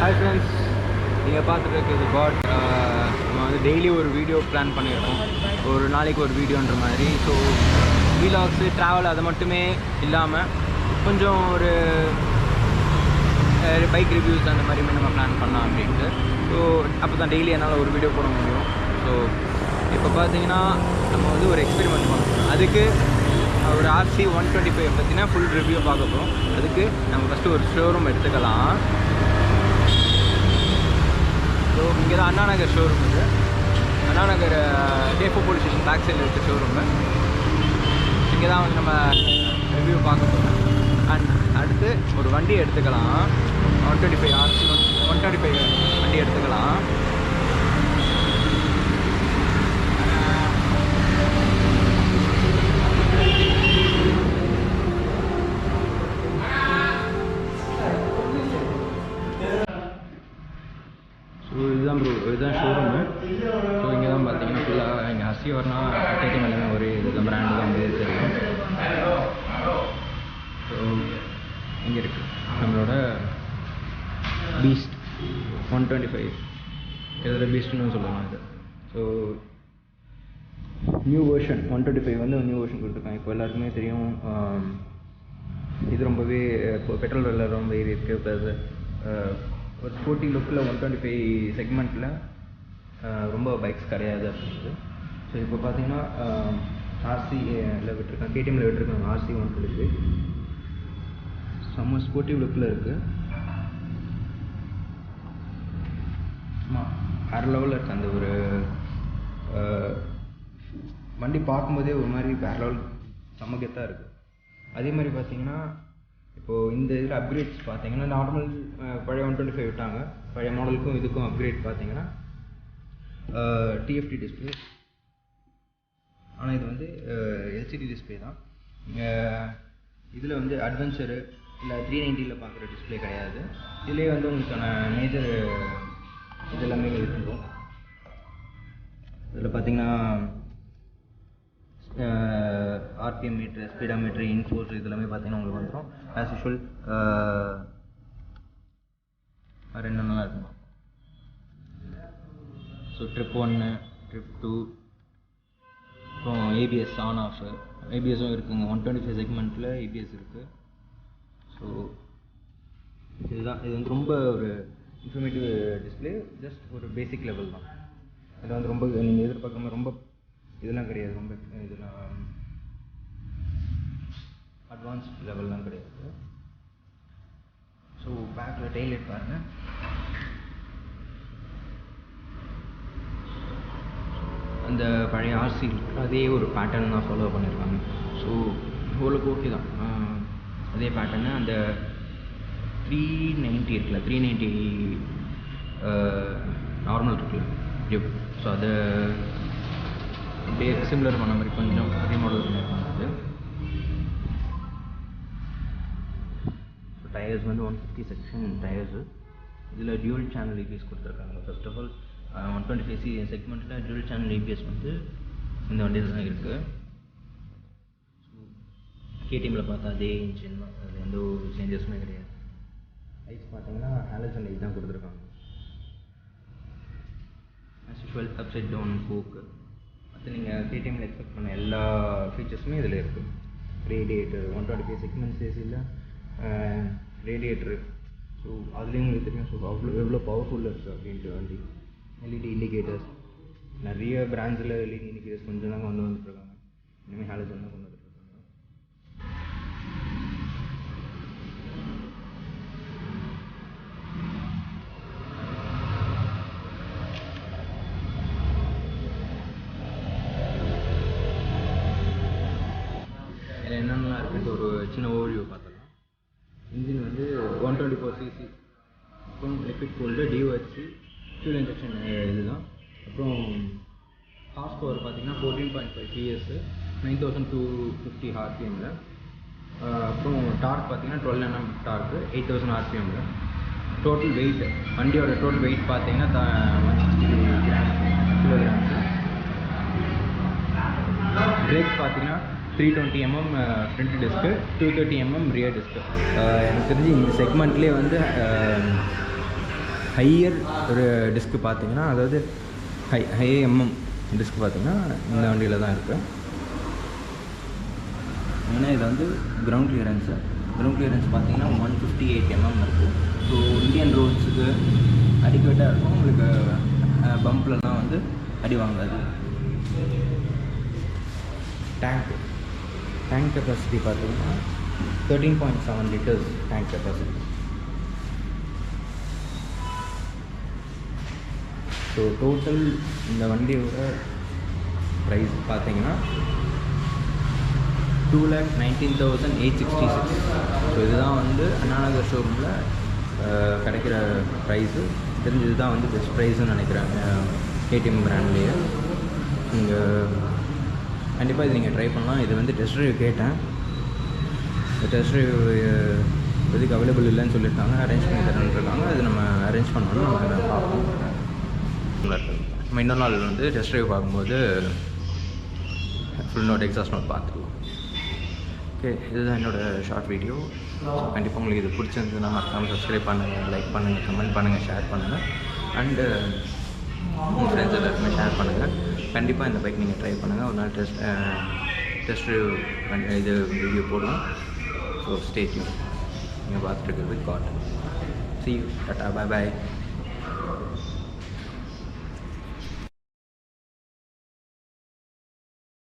Hi friends, நீங்கள் பார்த்துட்டு இருக்கிறது காட். நம்ம வந்து டெய்லி ஒரு வீடியோ பிளான் பண்ணியிருக்கோம், ஒரு நாளைக்கு ஒரு வீடியோன்ற மாதிரி. ஸோ வீலாக்ஸு ட்ராவல் அதை மட்டுமே இல்லாமல் கொஞ்சம் ஒரு பைக் ரிவ்யூஸ் அந்த மாதிரி நம்ம பிளான் பண்ணலாம் அப்படின்ட்டு. ஸோ அப்போ தான் டெய்லி என்னால் ஒரு வீடியோ போட முடியும். ஸோ இப்போ பார்த்தீங்கன்னா நம்ம வந்து ஒரு எக்ஸ்பெரிமெண்ட் பண்ணோம். அதுக்கு ஒரு RC 125 பார்த்தீங்கன்னா ஃபுல் ரிவ்யூ பார்க்க போகிறோம். அதுக்கு நம்ம ஃபஸ்ட்டு ஒரு ஷோரூம் எடுத்துக்கலாம். ஸோ இங்கே தான் அண்ணா நகர் ஷோரூம் இது. Anna Nagar டேஃபோ police station back சைடில் இருக்க ஷோரூமு. இங்கே தான் வந்து நம்ம ரிவ்யூ பார்க்க போகிறோம். அண்ட் அடுத்து ஒரு வண்டி எடுத்துக்கலாம். 125 RC 125 வண்டி எடுத்துக்கலாம். இதுதான் ஷோரூமு. ஸோ இங்கே தான் பார்த்தீங்கன்னா ஃபுல்லாக இங்கே RC வரனா கேட்க எல்லாமே ஒரே இதுதான் பிராண்டு தான் பேர் தெரியும். ஸோ இங்கே இருக்குது நம்மளோட பீஸ்ட் 125. இதில் பீஸ்ட்னு சொல்லலாம் இது. ஸோ நியூ வெர்ஷன் 125 வந்து நியூ வெர்ஷன் கொடுத்துருக்காங்க. இப்போ எல்லாருக்குமே தெரியும் இது ரொம்பவே இப்போ பெட்ரோல் விலை ரொம்ப ஏறி இருக்குது. ப்ளஸ் ஒரு ஸ்போர்ட்டி லுக்கில் 125 செக்மெண்ட்டில் ரொம்ப பைக்ஸ் கிடையாது அப்படின்ட்டு. ஸோ இப்போ பார்த்தீங்கன்னா RCயில் விட்டுருக்காங்க, KTMல விட்டுருக்காங்க RC 125. செம்ம ஸ்போர்ட்டிவ் லுக்கில் இருக்குது. ஆமாம், வேறு லெவலில் இருக்குது. அந்த ஒரு வண்டி பார்க்கும்போதே ஒரு மாதிரி வேறு லெவல் செம்மகத்தாக இருக்குது. அதே மாதிரி பார்த்தீங்கன்னா இப்போது இந்த இதில் அப்கிரேட்ஸ் பார்த்தீங்கன்னா நார்மல் பழைய 125 விட்டாங்க. பழைய மாடலுக்கும் இதுக்கும் அப்கிரேட் பார்த்தீங்கன்னா TFT டிஸ்பிளே. ஆனால் இது வந்து LCD டிஸ்பிளே தான். இதில் வந்து அட்வென்ச்சரு இல்லை 390ல் பார்க்குற டிஸ்பிளே கிடையாது. இதிலே வந்து உங்களுக்கான மேஜர் இதெல்லாமே இருக்கும். இதில் பார்த்தீங்கன்னா RPM மீட்ரு, ஸ்பீடாமீட்ரு, இன்ஃபோஸ் இதெல்லாமே பார்த்தீங்கன்னா உங்களுக்கு வந்துடும். ஆஸ் யூஷுவல் வேறு என்னென்னலாம் இருக்கும். ஸோ ட்ரிப் 1, ட்ரிப் 2, அப்புறம் ABS ஆன் ஆஃப், ABSும் இருக்குங்க. 125 செக்மெண்ட்டில் ABS இருக்குது. ஸோ இதுதான், இது வந்து ரொம்ப ஒரு இன்ஃபர்மேட்டிவ் டிஸ்பிளே. ஜஸ்ட் ஒரு பேசிக் லெவல் தான். இதில் வந்து ரொம்ப நீங்கள் எதிர்பார்க்குற மாதிரி ரொம்ப இதெல்லாம் கிடையாது. ரொம்ப இதெல்லாம் அட்வான்ஸ்ட் லெவல்லாம் கிடையாது. ஸோ பேக்கில் டெய்லைட் பாருங்கள். அந்த பழைய RC அதே ஒரு பேட்டர்ன் தான் ஃபாலோ பண்ணியிருக்காங்க. ஸோ ஓரளவுக்கு ஓகே தான். அதே பேட்டர்னு அந்த 390 இருக்குல்ல, 390 நார்மல் இருக்குல்ல ஜிப். ஸோ அதை அப்படியே சிமிலர் பண்ண மாதிரி கொஞ்சம் ரீமாடல் பண்ணியிருக்காங்க. அது ஸோ டயர்ஸ் வந்து 150 செக்ஷன் டயர்ஸு. இதில் டியூல் சேனல் ABS கொடுத்துருக்காங்க. ஃபர்ஸ்ட் ஆஃப் ஆல் 125 செக்மெண்ட்டில் டியூல் சேனல் ABS வந்து இந்த வண்டியில் தான் இருக்குது. ஸோ KTMல பார்த்தா அதே இன்ஜின் தான், அதில் எந்த ஒரு சேஞ்சஸுமே கிடையாது. லைட்ஸ் பார்த்தீங்கன்னா ஹாலஜன் லைட் தான் கொடுத்துருக்காங்க. As usual upside down fork, மற்ற நீங்கள் KTMல எக்ஸ்பெக்ட் பண்ண எல்லா ஃபீச்சர்ஸுமே இதில் இருக்குது. ரேடியேட்டர் 125 செக்மெண்ட்ஸ் ஏசியில் ரேடியேட்டரு. ஸோ அதுலேயும் உங்களுக்கு தெரியும். ஸோ எவ்வளோ பவர்ஃபுல்லாக இருக்குது அப்படின்ட்டு வண்டி. LED இண்டிகேட்டர்ஸ், நிறைய பிராண்ட்ஸில் LED இண்டிகேட்டர்ஸ் கொஞ்சம் தாங்க வந்துட்டுருக்காங்க. இனிமேல் ஹாலஜன் தான் கொண்டு வந்துட்டுருக்காங்க. இதில் என்னென்னலாம் இருக்குன்ட்டு ஒரு சின்ன ஓவர்வியூ பார்த்துக்கலாம். இன்ஜின் வந்து 124cc, அப்புறம் liquid gold, DOHC, fuel injection இதுதான். அப்புறம் ஹார்ஸ் பவர் பார்த்தீங்கன்னா 14.5 PS, 9250 RPMல. அப்புறம் டார்க் பார்த்தீங்கன்னா 12 Nm டார்க்கு, 8000 RPMல. டோட்டல் வெயிட், வண்டியோட டோட்டல் வெயிட் பார்த்தீங்கன்னா 160 கிலோகிராம்ஸு. பிரேக்ஸ் பார்த்தீங்கன்னா 320 mm front disc, 230 mm rear disc. எனக்கு தெரிஞ்சு இந்த செக்மெண்ட்லேயே வந்து ஹையர் ஒரு டிஸ்க்கு பார்த்தீங்கன்னா, அதாவது ஹை எம்எம் டிஸ்க் பார்த்தீங்கன்னா இந்த வண்டியில் தான் இருக்குது. ஏன்னா இது வந்து கிரவுண்ட் கிளியரன்ஸ் பார்த்தீங்கன்னா 158 mm இருக்குது. ஸோ இந்தியன் ரோட்ஸுக்கு அடிக்குவேட்டாக இருக்கும். உங்களுக்கு பம்ப்லலாம் வந்து அடி வாங்காது. டேங்க் கெப்பாசிட்டி பார்த்தீங்கன்னா 13.7 litres tank capacity. So total இந்த வண்டியோட ப்ரைஸ் பார்த்தீங்கன்னா 2,19,866. ஸோ இதுதான் வந்து அண்ணா நகர் ஷோரூமில் கிடைக்கிற ப்ரைஸு. தெரிஞ்சது தான் வந்து பெஸ்ட் ப்ரைஸுன்னு நினைக்கிறாங்க KTM பிராண்ட்லேயே. நீங்கள் கண்டிப்பாக இது நீங்கள் ட்ரை பண்ணலாம். இது வந்து டெஸ்ட் ட்ரைவ் கேட்டேன். இந்த டெஸ்ட் ட்ரைவ் இப்போதைக்கு அவைலபிள் இல்லைன்னு சொல்லியிருக்காங்க. அரேஞ்ச் பண்ணி தரேன்ருக்காங்க. அது நம்ம அரேஞ்ச் பண்ணோன்னா நம்ம பார்ப்போம். நம்ம இன்னொரு நாள் வந்து டெஸ்ட் ட்ரைவ் பார்க்கும்போது ஃபுல் நோட் எக்ஸாஸ்ட் நோட் பார்த்துக்கலாம். ஓகே, இதுதான் என்னோடய ஷார்ட் வீடியோ. கண்டிப்பாக உங்களுக்கு இது பிடிச்சிருந்ததுன்னா மறக்காமல் சப்ஸ்கிரைப் பண்ணுங்கள், லைக் பண்ணுங்கள், கமெண்ட் பண்ணுங்கள், ஷேர் பண்ணுங்கள். அண்டு உங்கள் ஃப்ரெண்ட்ஸ் எல்லாருக்குமே ஷேர் பண்ணுங்கள். கண்டிப்பாக இந்த பைக் நீங்கள் ட்ரை பண்ணுங்கள். ஒரு நாள் டெஸ்ட் ட்ரைவ் இது வீடியோ போடுவோம். So stay tune. நீங்கள் பார்த்துட்டு இருக்கிறது God. See you. Tata. Bye bye.